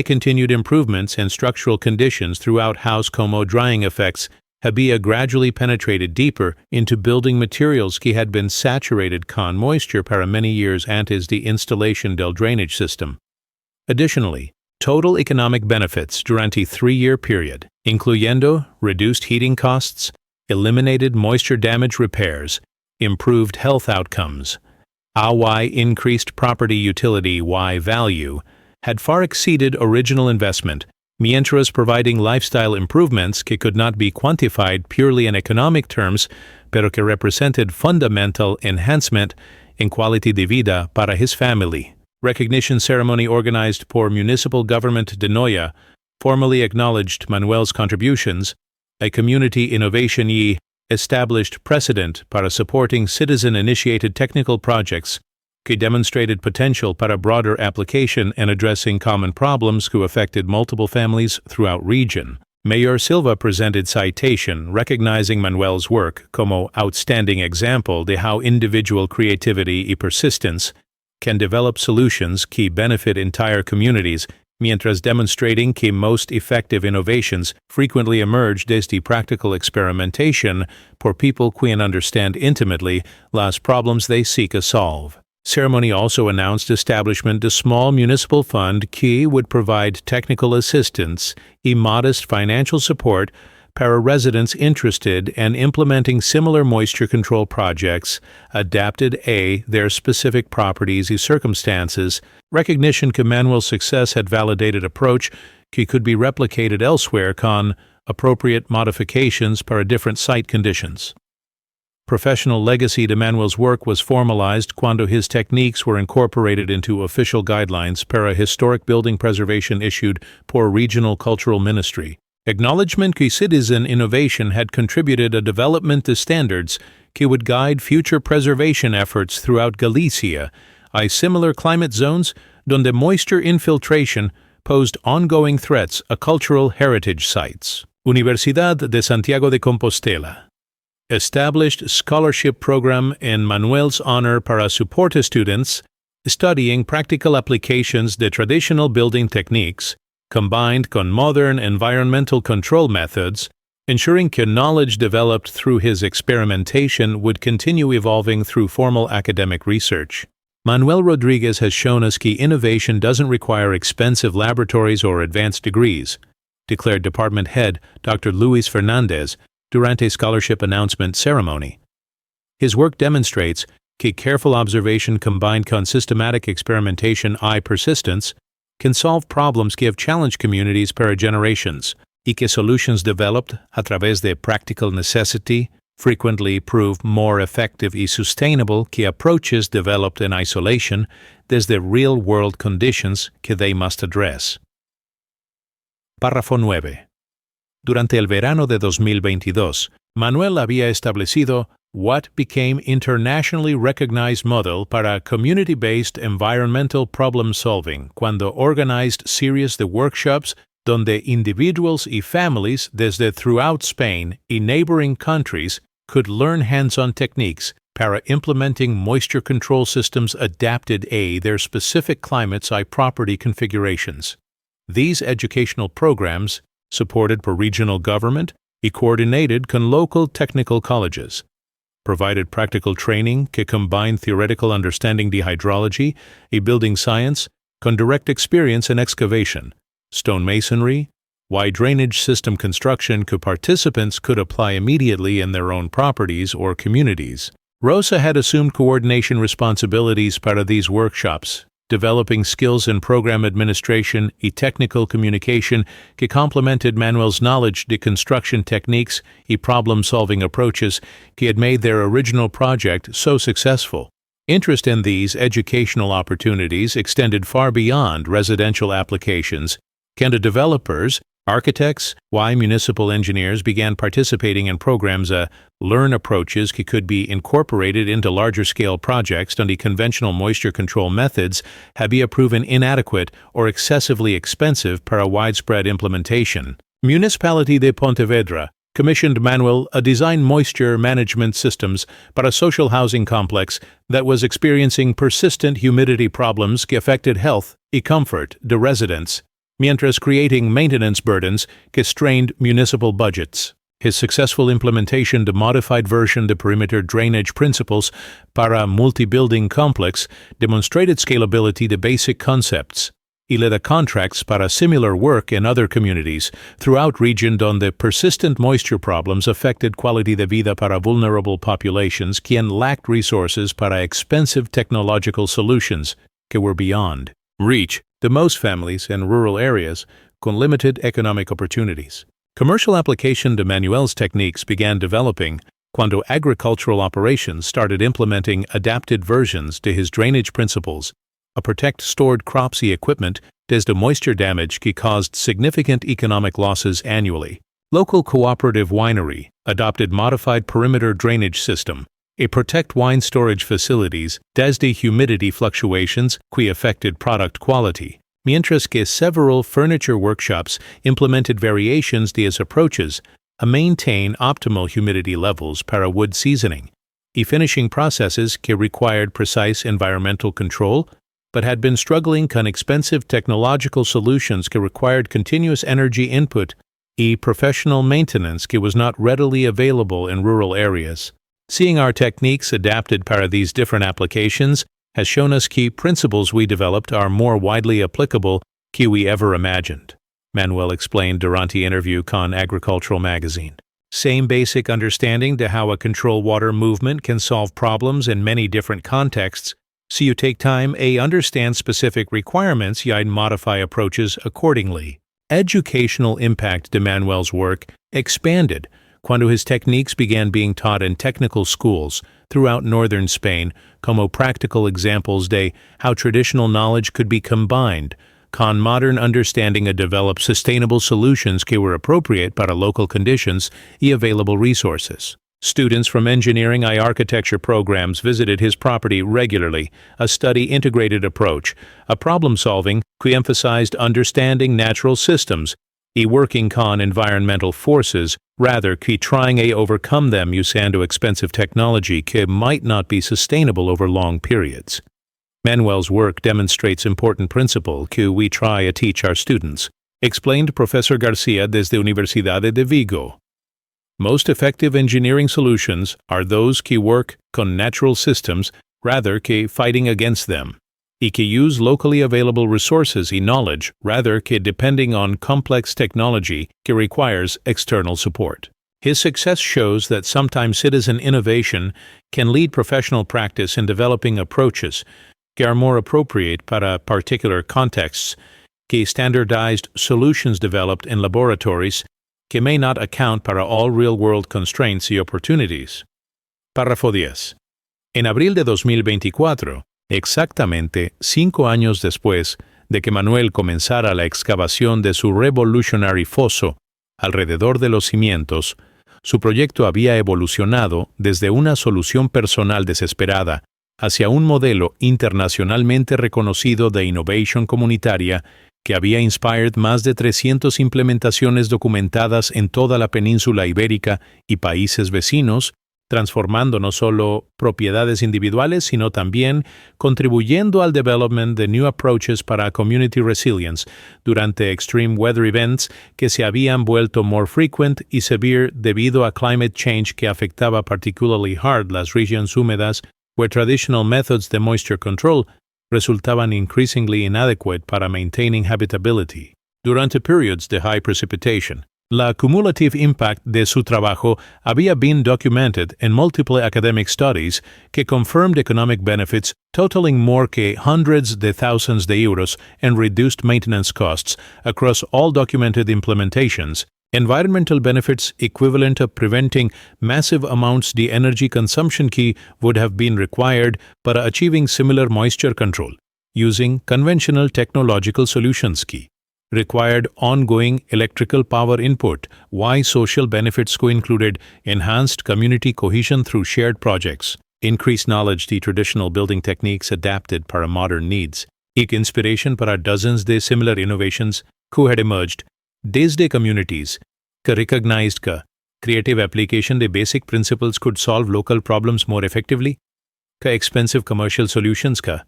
Speaker 1: continued improvements in structural conditions throughout house como drying effects. Había gradually penetrated deeper into building materials que had been saturated con moisture para many years antes de installation del drainage system. Additionally, total economic benefits durante a 3-year period, incluyendo reduced heating costs, eliminated moisture damage repairs, improved health outcomes, increased property utility value, had far exceeded original investment, mientras providing lifestyle improvements que could not be quantified purely in economic terms, pero que represented fundamental enhancement in quality de vida para his family. Recognition ceremony organized por Municipal Government de Noya formally acknowledged Manuel's contributions, a community innovation y established precedent para supporting citizen-initiated technical projects que demonstrated potential para broader application and addressing common problems que affected multiple families throughout region. Mayor Silva presented citation recognizing Manuel's work como outstanding example de how individual creativity y persistence can develop solutions que benefit entire communities, mientras demonstrating que most effective innovations frequently emerge desde practical experimentation por people quien understand intimately las problems they seek to solve. Ceremony also announced establishment of a small municipal fund que would provide technical assistance y modest financial support para residents interested in implementing similar moisture control projects adapted a their specific properties y circumstances. Recognition que Manuel's success had validated approach que could be replicated elsewhere con appropriate modifications para different site conditions. Professional legacy de Manuel's work was formalized cuando his techniques were incorporated into official guidelines para historic building preservation issued por Regional Cultural Ministry. Acknowledgement que citizen innovation had contributed a development of standards que would guide future preservation efforts throughout Galicia, similar climate zones donde moisture infiltration posed ongoing threats to cultural heritage sites. Universidad de Santiago de Compostela established scholarship program in Manuel's honor para support students studying practical applications de traditional building techniques combined con modern environmental control methods, ensuring que knowledge developed through his experimentation would continue evolving through formal academic research. Manuel Rodriguez has shown us que innovation doesn't require expensive laboratories or advanced degrees, declared Department Head Dr. Luis Fernandez durante scholarship announcement ceremony. His work demonstrates que careful observation combined con systematic experimentation y persistence can solve problems que have challenged communities para generations, y que solutions developed a través de practical necessity frequently prove more effective y sustainable que approaches developed in isolation desde real-world conditions que they must address. Párrafo 9. Durante el verano de 2022, Manuel había establecido what became internationally recognized model para community-based environmental problem-solving cuando organized series de workshops donde individuals y families desde throughout Spain y neighboring countries could learn hands-on techniques para implementing moisture control systems adapted a their specific climates y property configurations. These educational programs, supported per regional government y coordinated con local technical colleges, provided practical training que combined theoretical understanding de hydrology y building science con direct experience in excavation, stone masonry, drainage system construction que participants could apply immediately in their own properties or communities. Rosa had assumed coordination responsibilities para these workshops, developing skills in program administration y technical communication que complemented Manuel's knowledge de construction techniques y problem-solving approaches que had made their original project so successful. Interest in these educational opportunities extended far beyond residential applications, and developers Architects, why municipal engineers began participating in programs learn approaches that could be incorporated into larger-scale projects onde conventional moisture control methods había proven inadequate or excessively expensive para widespread implementation. Municipality de Pontevedra commissioned Manuel design moisture management systems para a social housing complex that was experiencing persistent humidity problems que affected health y comfort de residents, mientras creating maintenance burdens que strained municipal budgets. His successful implementation de modified version de perimeter drainage principles para multi-building complex demonstrated scalability de basic concepts y le da contracts para similar work in other communities throughout region donde persistent moisture problems affected quality de vida para vulnerable populations quien lacked resources para expensive technological solutions que were beyond reach to most families in rural areas con limited economic opportunities. Commercial application de Manuel's techniques began developing cuando agricultural operations started implementing adapted versions to his drainage principles protect stored crops y equipment desde moisture damage que caused significant economic losses annually. Local cooperative winery adopted modified perimeter drainage system protect wine storage facilities desde humidity fluctuations que affected product quality, mientras que several furniture workshops implemented variations de his approaches maintain optimal humidity levels para wood seasoning y finishing processes que required precise environmental control but had been struggling con expensive technological solutions que required continuous energy input y professional maintenance que was not readily available in rural areas. Seeing our techniques adapted para these different applications has shown us key principles we developed are more widely applicable que we ever imagined, Manuel explained durante interview con Agricultural Magazine. Same basic understanding to how a controlled water movement can solve problems in many different contexts, so you take time understand specific requirements and modify approaches accordingly. Educational impact de Manuel's work expanded cuando his techniques began being taught in technical schools throughout northern Spain como practical examples de how traditional knowledge could be combined con modern understanding to develop sustainable solutions que were appropriate para local conditions y available resources. Students from engineering and architecture programs visited his property regularly, a study integrated approach, a problem-solving que emphasized understanding natural systems y working con environmental forces rather que trying to overcome them usando expensive technology que might not be sustainable over long periods. Manuel's work demonstrates important principle que we try to teach our students, explained Professor Garcia desde Universidade de Vigo. Most effective engineering solutions are those que work con natural systems rather que fighting against them, y que use locally available resources y knowledge rather que depending on complex technology que requires external support. His success shows that sometimes citizen innovation can lead professional practice in developing approaches que are more appropriate para particular contexts, que standardized solutions developed in laboratories que may not account para all real-world constraints y opportunities. Párrafo 10. En abril de 2024, exactamente 5 años después de que Manuel comenzara la excavación de su revolutionary foso alrededor de los cimientos, su proyecto había evolucionado desde una solución personal desesperada hacia un modelo internacionalmente reconocido de innovación comunitaria que había inspired más de 300 implementaciones documentadas en toda la península ibérica y países vecinos, transformando no solo propiedades individuales, sino también contribuyendo al development de new approaches para community resilience durante extreme weather events que se habían vuelto more frequent y severe debido a climate change que afectaba particularly hard las regiones húmedas where traditional methods de moisture control resultaban increasingly inadequate para maintaining habitability. Durante periods de high precipitation, la cumulative impact de su trabajo había been documented in multiple academic studies que confirmed economic benefits totaling more que hundreds de thousands de euros in reduced maintenance costs across all documented implementations, environmental benefits equivalent to preventing massive amounts de energy consumption que would have been required para achieving similar moisture control using conventional technological solutions que required ongoing electrical power input, why social benefits included enhanced community cohesion through shared projects, increased knowledge the traditional building techniques adapted para modern needs, एक inspiration para dozens de similar innovations who had emerged, desde communities, ka recognized ka creative application the basic principles could solve local problems more effectively, ka expensive commercial solutions ka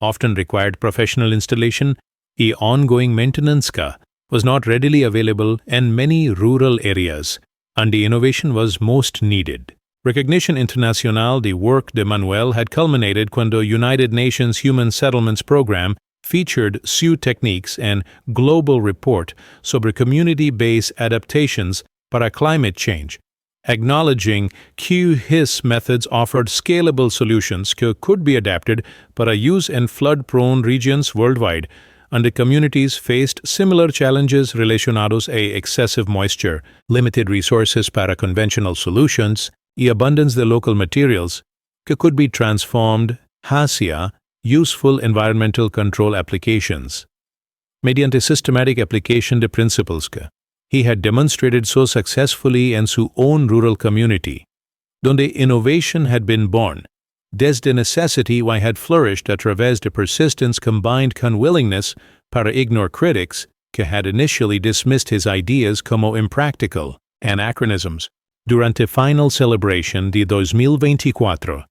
Speaker 1: often required professional installation, ongoing maintenance ka was not readily available in many rural areas, and the innovation was most needed. Recognition Internacional the work de Manuel had culminated cuando United Nations Human Settlements Program featured SU techniques and global report sobre community-based adaptations para climate change, acknowledging his methods offered scalable solutions that could be adapted para use in flood-prone regions worldwide, and the communities faced similar challenges relacionados a excessive moisture, limited resources para conventional solutions, y abundance de local materials that could be transformed hacia useful environmental control applications. Mediante systematic application de principles que he had demonstrated so successfully in su own rural community, donde innovation had been born, desde necessity why had flourished a través de persistence combined con willingness para ignore critics que had initially dismissed his ideas como impractical anachronisms. Durante final celebration de 2024,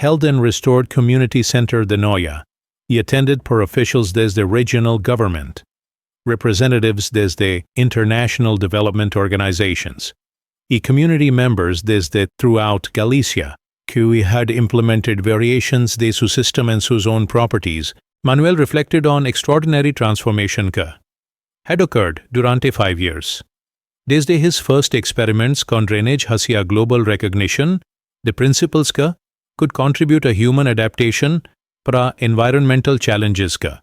Speaker 1: held in restored community center de Noya, y attended por officials desde regional government, representatives desde international development organizations, y community members desde throughout Galicia, que had implemented variations de su system and sus own properties, Manuel reflected on extraordinary transformation que had occurred durante 5 years. Desde his first experiments con drainage hacia global recognition, the principles que could contribute a human adaptation para environmental challenges que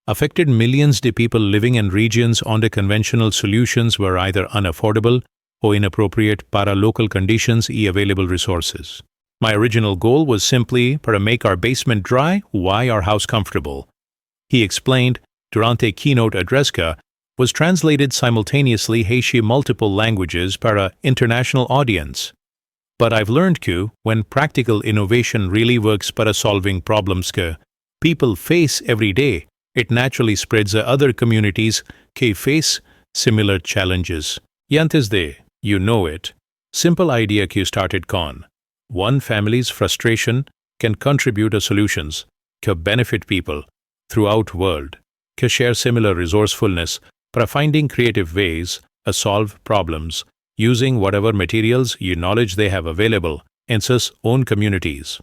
Speaker 1: affected millions of people living in regions onde conventional solutions were either unaffordable or inappropriate para local conditions y available resources. My original goal was simply para make our basement dry, why our house comfortable. He explained durante keynote address que was translated simultaneously hacia multiple languages para international audience. But I've learned que when practical innovation really works para solving problems que people face every day, it naturally spreads to other communities que face similar challenges. Y antes de, you know it, simple idea que started con one family's frustration can contribute to solutions que benefit people throughout world, que share similar resourcefulness para finding creative ways to solve problems using whatever materials or knowledge they have available in sus own communities.